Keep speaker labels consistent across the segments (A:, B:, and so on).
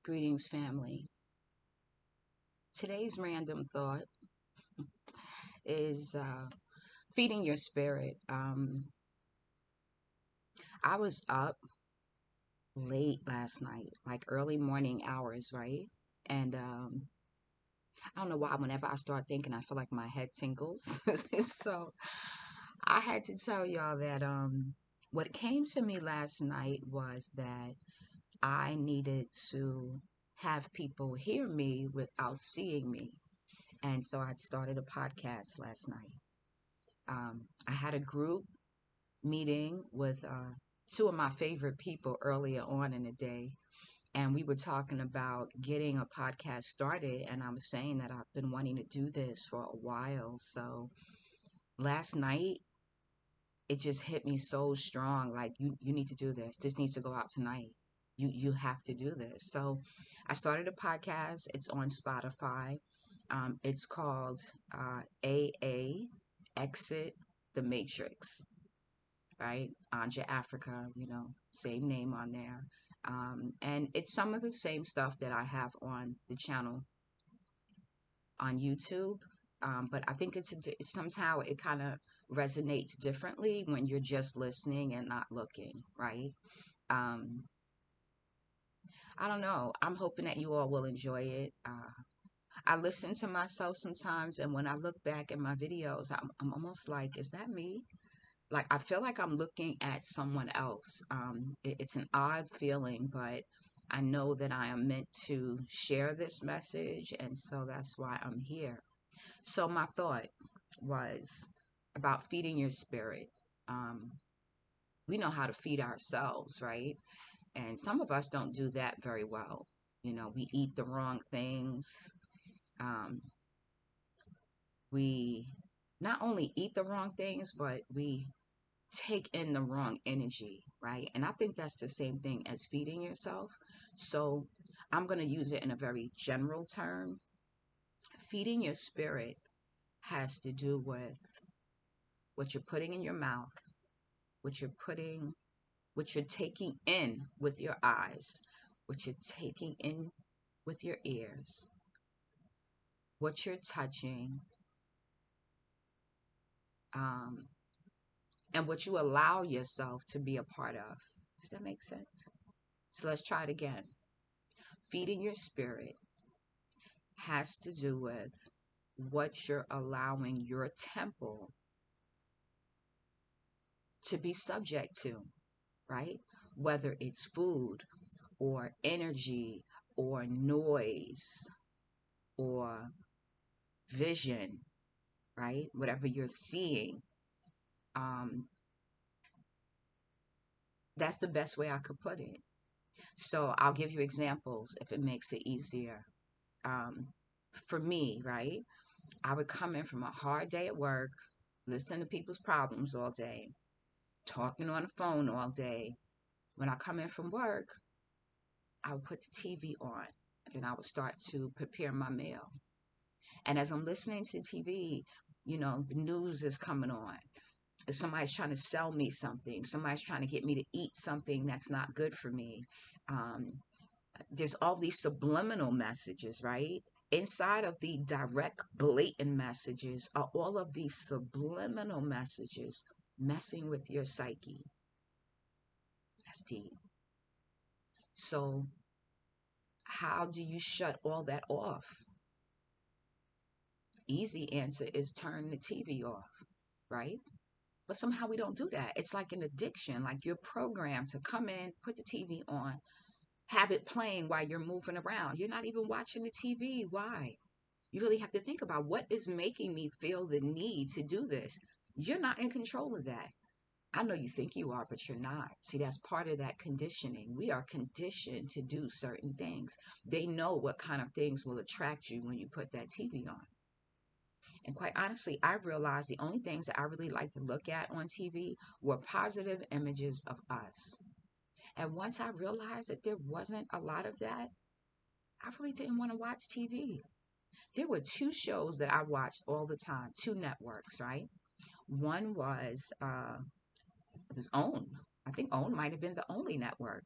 A: Greetings, family. Today's random thought is feeding your spirit. I was up late last night, like early morning hours, right? And I don't know why, whenever I start thinking, I feel like my head tingles. So I had to tell y'all that what came to me last night was that I needed to have people hear me without seeing me. And so I started a podcast last night. I had a group meeting with two of my favorite people earlier on in the day, and we were talking about getting a podcast started. And I was saying that I've been wanting to do this for a while. So last night, it just hit me so strong. Like you need to do this. This needs to go out tonight. You have to do this. So I started a podcast. It's on Spotify. It's called AA Exit the Matrix, right? Anja Africa, same name on there. And it's some of the same stuff that I have on the channel on YouTube. But I think somehow it kind of resonates differently when you're just listening and not looking, right? Um, I don't know. I'm hoping that you all will enjoy it. I listen to myself sometimes, and when I look back at my videos, I'm almost like, is that me? Like I feel like I'm looking at someone else. It's an odd feeling, but I know that I am meant to share this message, and so that's why I'm here. So my thought was about feeding your spirit. Um, we know how to feed ourselves, right? And some of us don't do that very well. We eat the wrong things. Um, we not only eat the wrong things, but we take in the wrong energy, right? And I think that's the same thing as feeding yourself. So I'm going to use it in a very general term. Feeding your spirit has to do with what you're putting in your mouth, what you're putting, what you're taking in with your eyes, what you're taking in with your ears, what you're touching, um, and what you allow yourself to be a part of. Does that make sense? So let's try it again. Feeding your spirit has to do with what you're allowing your temple to be subject to, right? Whether it's food or energy or noise or vision, right? Whatever you're seeing. Um, that's the best way I could put it. So I'll give you examples if it makes it easier. Um, for me, right? I would come in from a hard day at work, listen to people's problems all day, talking on the phone all day. When I come in from work, I would put the TV on, and then I would start to prepare my meal. And as I'm listening to TV, the news is coming on. If somebody's trying to sell me something, somebody's trying to get me to eat something that's not good for me. Um, there's all these subliminal messages, right? Inside of the direct, blatant messages are all of these subliminal messages messing with your psyche. That's deep. So, how do you shut all that off? Easy answer is turn the TV off, right? But somehow we don't do that. It's like an addiction, like you're programmed to come in, put the TV on, have it playing while you're moving around. You're not even watching the TV. Why? You really have to think about what is making me feel the need to do this. You're not in control of that. I know you think you are, but you're not. See, that's part of that conditioning. We are conditioned to do certain things. They know what kind of things will attract you when you put that TV on. And quite honestly, I realized the only things that I really like to look at on TV were positive images of us. And once I realized that there wasn't a lot of that, I really didn't want to watch TV. There were two shows that I watched all the time, two networks, right? One was it was OWN. I think OWN might have been the only network.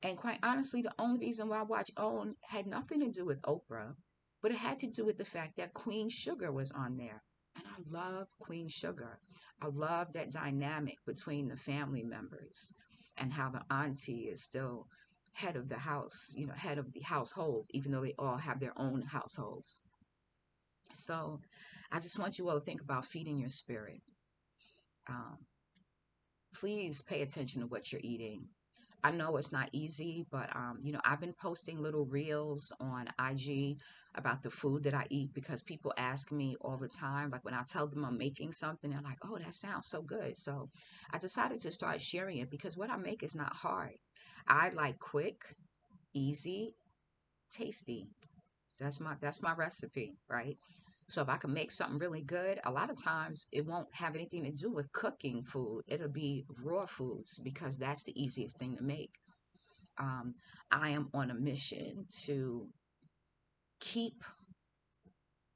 A: And quite honestly, the only reason why I watched OWN had nothing to do with Oprah, but it had to do with the fact that Queen Sugar was on there. And I love Queen Sugar. I love that dynamic between the family members and how the auntie is still head of the house, head of the household, even though they all have their own households. So I just want you all to think about feeding your spirit. Um, please pay attention to what you're eating. I know it's not easy, but I've been posting little reels on IG about the food that I eat because people ask me all the time. Like when I tell them I'm making something, they're like, "Oh, that sounds so good." So I decided to start sharing it because what I make is not hard. I like quick, easy, tasty. That's my recipe, right? So if I can make something really good, a lot of times it won't have anything to do with cooking food. It'll be raw foods because that's the easiest thing to make. um, I am on a mission to keep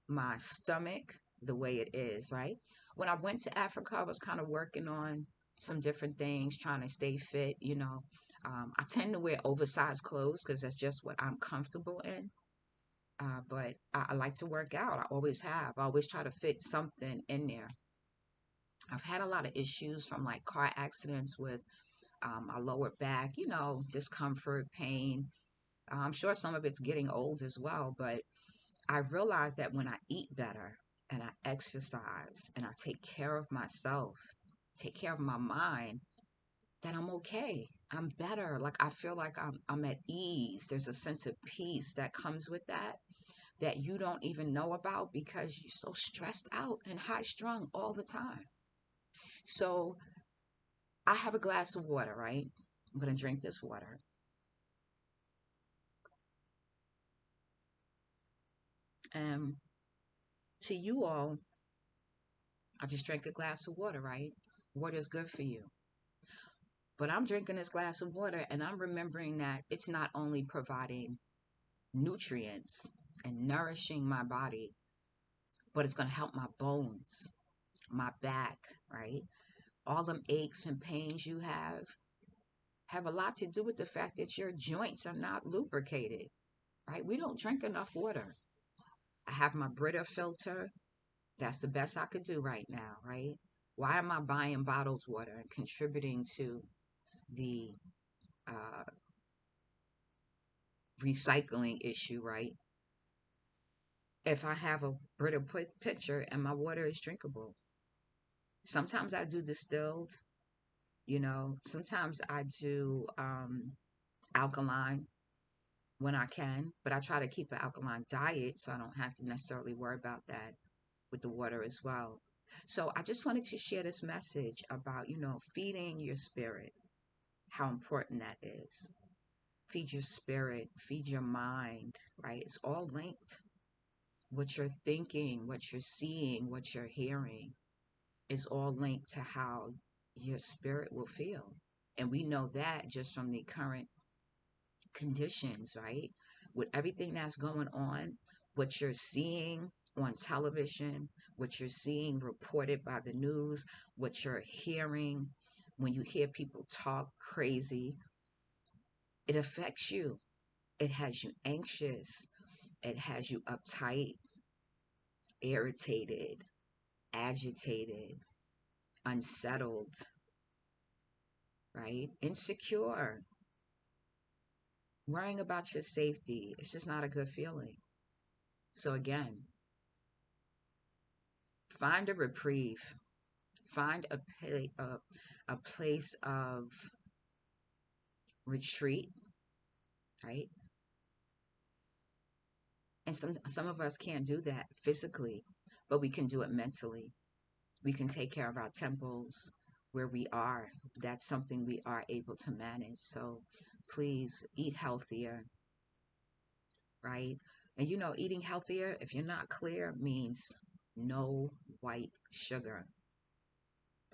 A: my stomach the way it is, right? When I went to Africa, I was kind of working on some different things, trying to stay fit, I tend to wear oversized clothes because that's just what I'm comfortable in. But I like to work out. I always have. I always try to fit something in there. I've had a lot of issues from like car accidents with my lower back, discomfort, pain. I'm sure some of it's getting old as well, but I realized that when I eat better and I exercise and I take care of myself, take care of my mind, that I'm okay. I'm better. Like I feel like I'm at ease. There's a sense of peace that comes with that you don't even know about because you're so stressed out and high strung all the time. So I have a glass of water, right? I'm going to drink this water. And to you all, I just drank a glass of water, right? Water is good for you. But I'm drinking this glass of water and I'm remembering that it's not only providing nutrients and nourishing my body, but it's going to help my bones, my back, right? All them aches and pains you have a lot to do with the fact that your joints are not lubricated, right? We don't drink enough water. I have my Brita filter. That's the best I could do right now, right? Why am I buying bottled water and contributing to the uh, recycling issue, right? If I have a Brita pitcher and my water is drinkable. Sometimes I do distilled, sometimes I do alkaline when I can, but I try to keep an alkaline diet so I don't have to necessarily worry about that with the water as well. So I just wanted to share this message about, feeding your spirit, how important that is. Feed your spirit, feed your mind, right? It's all linked. What you're thinking, what you're seeing, what you're hearing is all linked to how your spirit will feel. And we know that just from the current conditions, right? With everything that's going on, what you're seeing on television, what you're seeing reported by the news, what you're hearing when you hear people talk crazy, it affects you. It has you anxious, it has you uptight, irritated, agitated, unsettled, right? Insecure, worrying about your safety. It's just not a good feeling. So, again, find a reprieve, find a place of retreat, right? And some of us can't do that physically, but we can do it mentally. We can take care of our temples where we are. That's something we are able to manage. So please eat healthier, right? And eating healthier, if you're not clear, means no white sugar.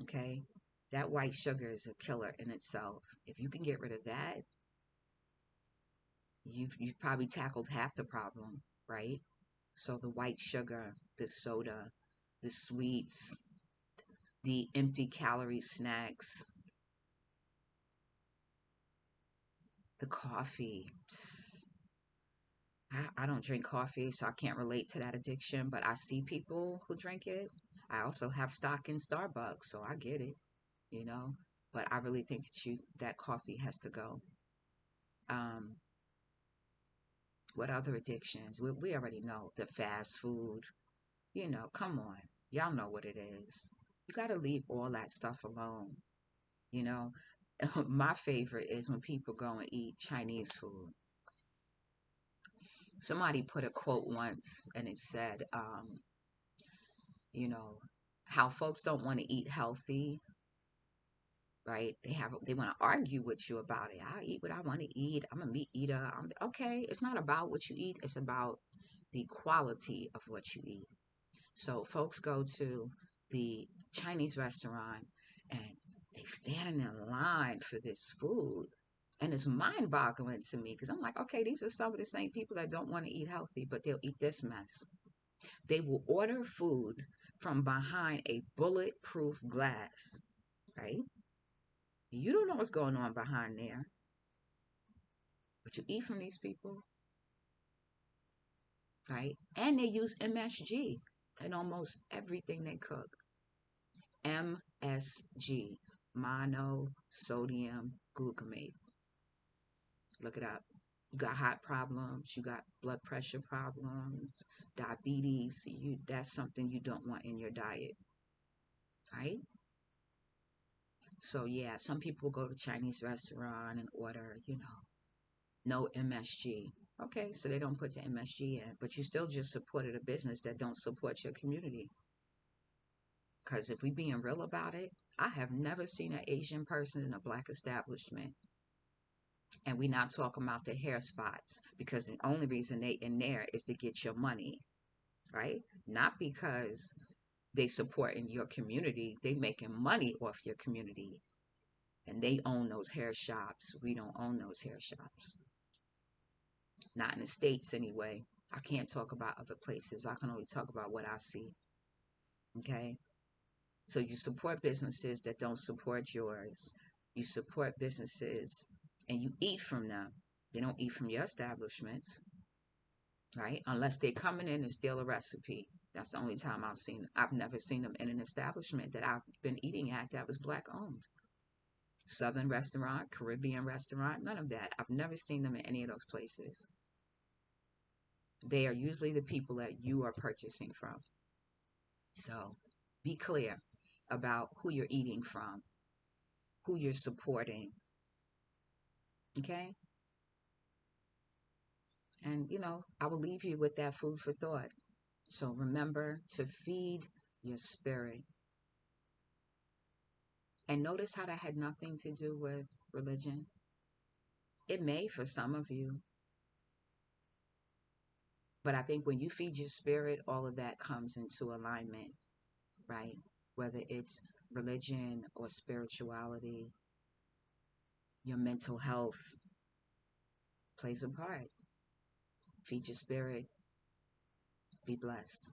A: Okay? That white sugar is a killer in itself. If you can get rid of that, you've probably tackled half the problem, right? So the white sugar, the soda, the sweets, the empty calorie snacks, The coffee. I don't drink coffee, so I can't relate to that addiction, but I see people who drink it. I also have stock in Starbucks, so I get it, you know. But I really think that coffee has to go. Um, what other addictions? We already know the fast food. Come on. Y'all know what it is. You got to leave all that stuff alone, you know. My favorite is when people go and eat Chinese food. Somebody put a quote once and it said, you know, how folks don't want to eat healthy, right? They want to argue with you about it. I eat what I want to eat. I'm a meat eater. Okay. It's not about what you eat. It's about the quality of what you eat. So folks go to the Chinese restaurant and they standing in line for this food. And it's mind boggling to me because I'm like, okay, these are some of the same people that don't want to eat healthy, but they'll eat this mess. They will order food from behind a bulletproof glass, right? You don't know what's going on behind there, but you eat from these people, right? And they use MSG in almost everything they cook. MSG, monosodium glutamate. Look it up. You got heart problems, you got blood pressure problems, diabetes. That's something you don't want in your diet, right? So yeah, some people go to Chinese restaurant and order, no MSG. Okay, so they don't put the MSG in, but you still just supported a business that don't support your community. Because if we being real about it, I have never seen an Asian person in a black establishment. And we not talking about the hair spots because the only reason they in there is to get your money, right? Not because they support in your community. They making money off your community. And they own those hair shops. We don't own those hair shops. Not in the States anyway. I can't talk about other places. I can only talk about what I see. Okay? So you support businesses that don't support yours. You support businesses and you eat from them. They don't eat from your establishments, right? Unless they're coming in and steal a recipe. That's the only time I've never seen them in an establishment that I've been eating at that was black owned. Southern restaurant, Caribbean restaurant, none of that. I've never seen them in any of those places. They are usually the people that you are purchasing from. So be clear about who you're eating from, who you're supporting. Okay? And, I will leave you with that food for thought. So remember to feed your spirit. And notice how that had nothing to do with religion. It may for some of you, but I think when you feed your spirit, all of that comes into alignment, right? Whether it's religion or spirituality, your mental health plays a part. Feed your spirit, be blessed.